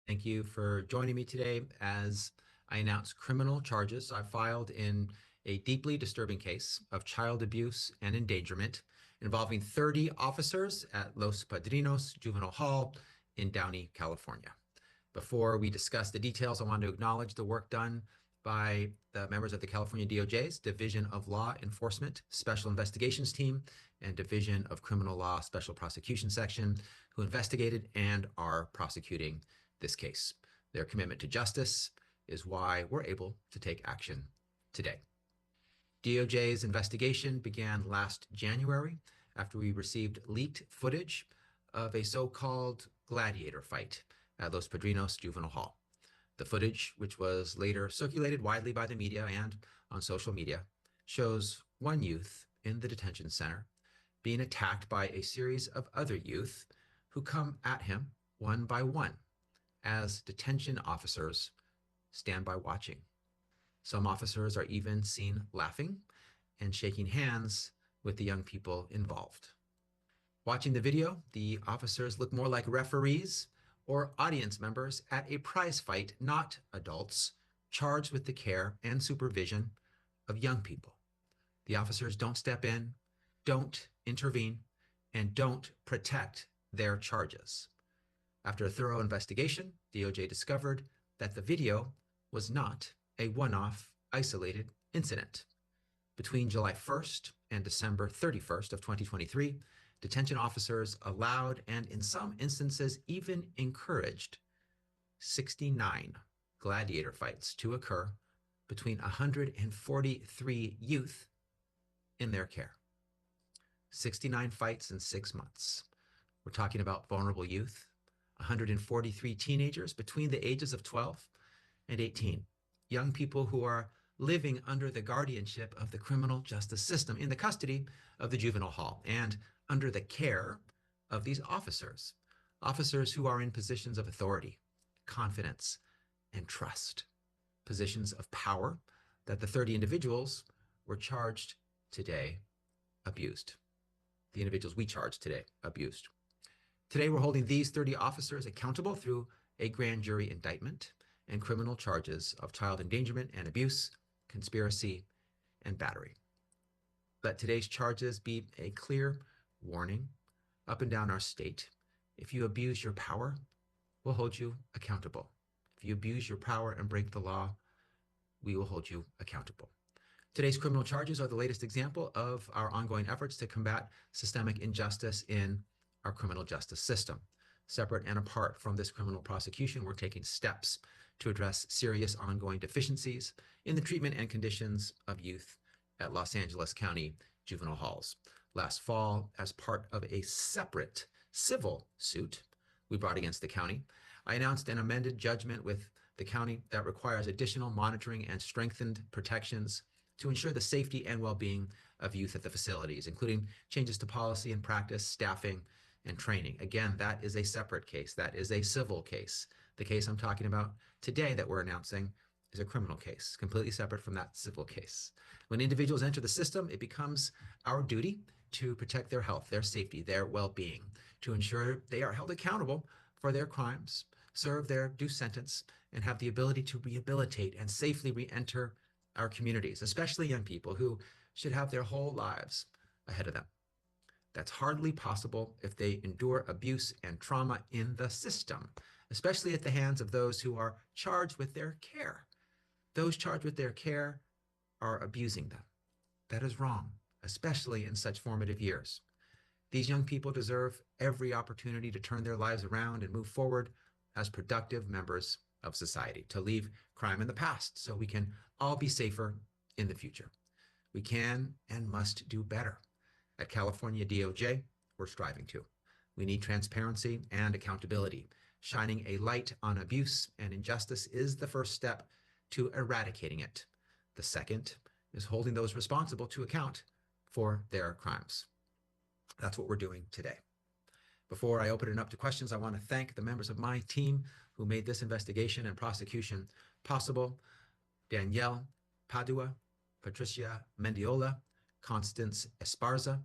Thank you for joining me today as I announce criminal charges I filed in a deeply disturbing case of child abuse and endangerment involving 30 officers at Los Padrinos Juvenile Hall in Downey, California. Before we discuss the details, I want to acknowledge the work done by the members of the California DOJ's Division of Law Enforcement Special Investigations Team and Division of Criminal Law Special Prosecution Section, who investigated and are prosecuting this case. Their commitment to justice is why we're able to take action today. DOJ's investigation began last January after we received leaked footage of a so-called Gladiator fight at Los Padrinos Juvenile Hall. The footage, which was later circulated widely by the media and on social media, shows one youth in the detention center being attacked by a series of other youth who come at him one by one as detention officers stand by watching. Some officers are even seen laughing and shaking hands with the young people involved. Watching the video, the officers look more like referees or audience members at a prize fight, not adults charged with the care and supervision of young people. The officers don't step in, don't intervene, and don't protect their charges. After a thorough investigation, DOJ discovered that the video was not a one-off isolated incident. Between July 1st and December 31st of 2023, detention officers allowed and in some instances even encouraged 69 gladiator fights to occur between 143 youth in their care. 69 fights in 6 months. We're talking about vulnerable youth, 143 teenagers between the ages of 12 and 18, young people who are living under the guardianship of the criminal justice system in the custody of the juvenile hall and under the care of these officers who are in positions of authority, confidence, and trust, positions of power that the 30 individuals were charged today abused. The individuals we charged today abused. Today, we're holding these 30 officers accountable through a grand jury indictment and criminal charges of child endangerment and abuse, conspiracy, and battery. Let today's charges be a clear warning up and down our state. If you abuse your power, we'll hold you accountable. If you abuse your power and break the law, we will hold you accountable. Today's criminal charges are the latest example of our ongoing efforts to combat systemic injustice in our criminal justice system. Separate and apart from this criminal prosecution, we're taking steps to address serious ongoing deficiencies in the treatment and conditions of youth at Los Angeles County juvenile halls. Last fall, as part of a separate civil suit we brought against the county, I announced an amended judgment with the county that requires additional monitoring and strengthened protections to ensure the safety and well-being of youth at the facilities, including changes to policy and practice, staffing, and training. Again, that is a separate case. That is a civil case. The case I'm talking about today that we're announcing is a criminal case, completely separate from that civil case. When individuals enter the system, it becomes our duty to protect their health, their safety, their well-being, to ensure they are held accountable for their crimes, serve their due sentence, and have the ability to rehabilitate and safely re-enter our communities, especially young people who should have their whole lives ahead of them. That's hardly possible if they endure abuse and trauma in the system, especially at the hands of those who are charged with their care. Those charged with their care are abusing them. That is wrong, especially in such formative years. These young people deserve every opportunity to turn their lives around and move forward as productive members of society, to leave crime in the past so we can all be safer in the future. We can and must do better. At California DOJ, we're striving to. We need transparency and accountability. Shining a light on abuse and injustice is the first step to eradicating it. The second is holding those responsible to account for their crimes. That's what we're doing today. Before I open it up to questions, I want to thank the members of my team who made this investigation and prosecution possible. Danielle Padua, Patricia Mendiola, Constance Esparza,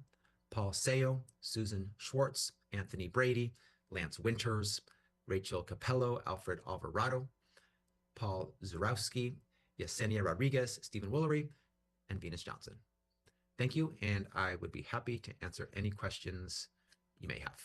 Paul Sayo, Susan Schwartz, Anthony Brady, Lance Winters, Rachel Capello, Alfred Alvarado, Paul Zarowski, Yesenia Rodriguez, Stephen Woolery, and Venus Johnson. Thank you, and I would be happy to answer any questions you may have.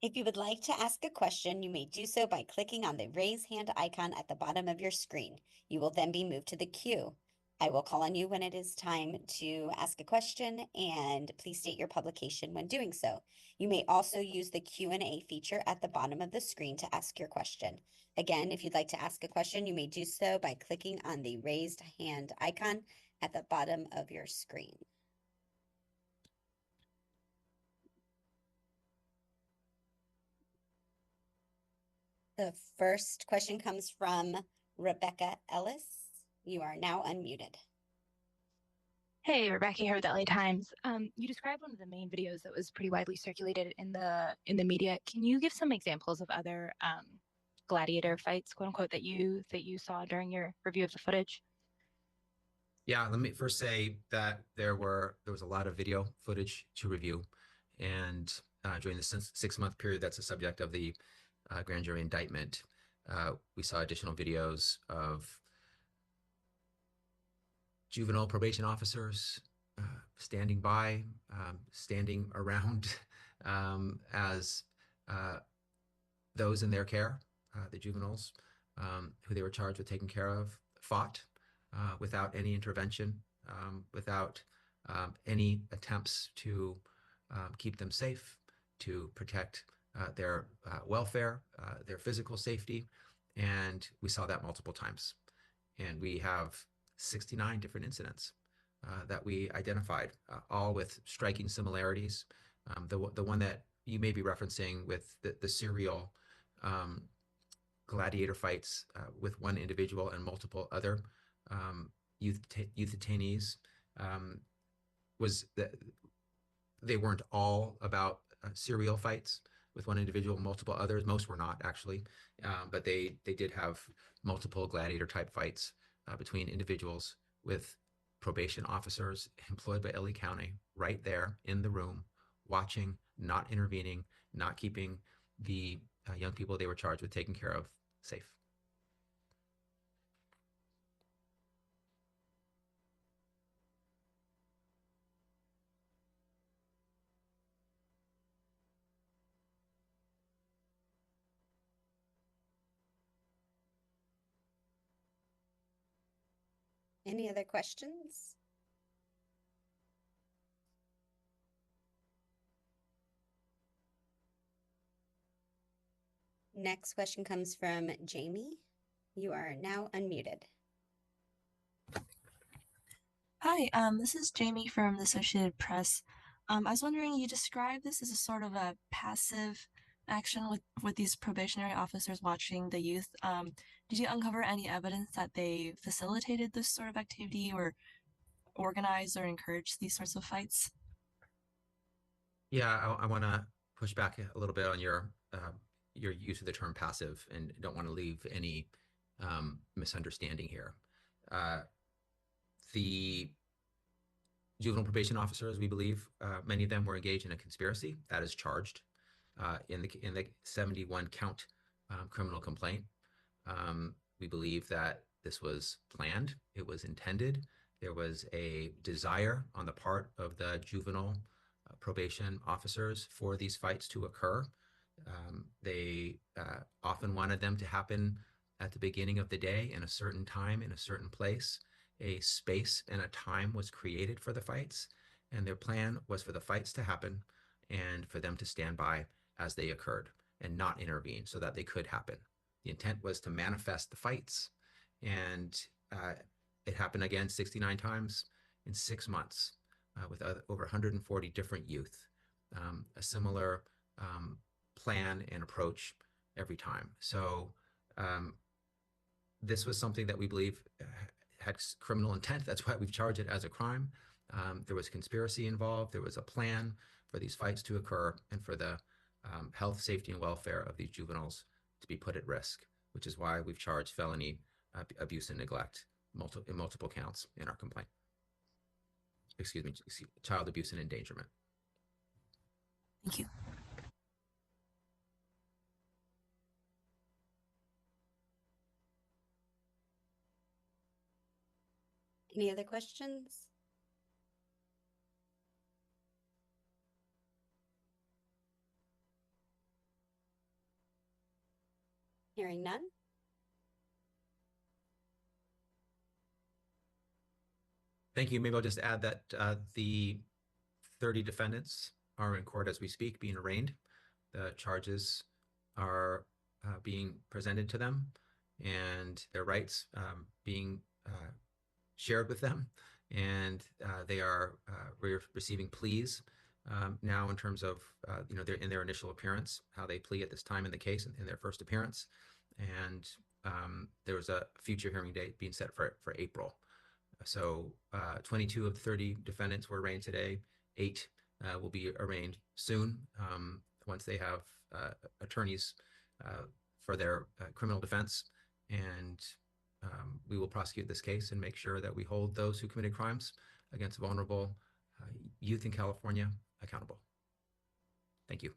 If you would like to ask a question, you may do so by clicking on the raise hand icon at the bottom of your screen. You will then be moved to the queue. I will call on you when it is time to ask a question, and please state your publication when doing so. You may also use the Q&A feature at the bottom of the screen to ask your question. Again, if you'd like to ask a question, you may do so by clicking on the raised hand icon at the bottom of your screen. The first question comes from Rebecca Ellis. You are now unmuted. Hey, Rebecca here with LA Times. You described one of the main videos that was pretty widely circulated in the media. Can you give some examples of other gladiator fights, quote unquote, that you saw during your review of the footage? Yeah, let me first say that there was a lot of video footage to review, and during the 6-month period that's the subject of the grand jury indictment, we saw additional videos of juvenile probation officers standing by, standing around as those in their care, the juveniles who they were charged with taking care of, fought without any intervention, without any attempts to keep them safe, to protect their welfare, their physical safety. And we saw that multiple times. And we have 69 different incidents that we identified, all with striking similarities. The one that you may be referencing with the serial gladiator fights with one individual and multiple other youth detainees was that they weren't all about serial fights with one individual, multiple others. Most were not actually, but they did have multiple gladiator type fights between individuals with probation officers employed by LA County right there in the room, watching, not intervening, not keeping the young people they were charged with taking care of safe. Any other questions? Next question comes from Jamie. You are now unmuted. Hi, this is Jamie from the Associated Press. I was wondering, you described this as a sort of a passive action with these probationary officers watching the youth. Did you uncover any evidence that they facilitated this sort of activity or organized or encouraged these sorts of fights? Yeah, I want to push back a little bit on your use of the term passive, and don't want to leave any misunderstanding here. The juvenile probation officers, we believe, many of them were engaged in a conspiracy that is charged in the 71 count criminal complaint. We believe that this was planned, it was intended. There was a desire on the part of the juvenile probation officers for these fights to occur. They often wanted them to happen at the beginning of the day in a certain time, in a certain place. A space and a time was created for the fights, and their plan was for the fights to happen and for them to stand by as they occurred and not intervene so that they could happen. The intent was to manifest the fights, and it happened again 69 times in 6 months with over 140 different youth. A similar plan and approach every time. So this was something that we believe had criminal intent. That's why we've charged it as a crime. There was conspiracy involved. There was a plan for these fights to occur and for the health, safety, and welfare of these juveniles to be put at risk, which is why we've charged felony abuse and neglect in multiple counts in our complaint. Excuse me, child abuse and endangerment. Thank you. Any other questions? Hearing none. Thank you. Maybe I'll just add that the 30 defendants are in court as we speak, being arraigned. The charges are being presented to them and their rights being shared with them. And they are receiving pleas now in terms of in their initial appearance, how they plea at this time in the case in their first appearance. And there was a future hearing date being set for April. So 22 of the 30 defendants were arraigned today. 8 will be arraigned soon once they have attorneys for their criminal defense. And we will prosecute this case and make sure that we hold those who committed crimes against vulnerable youth in California accountable. Thank you.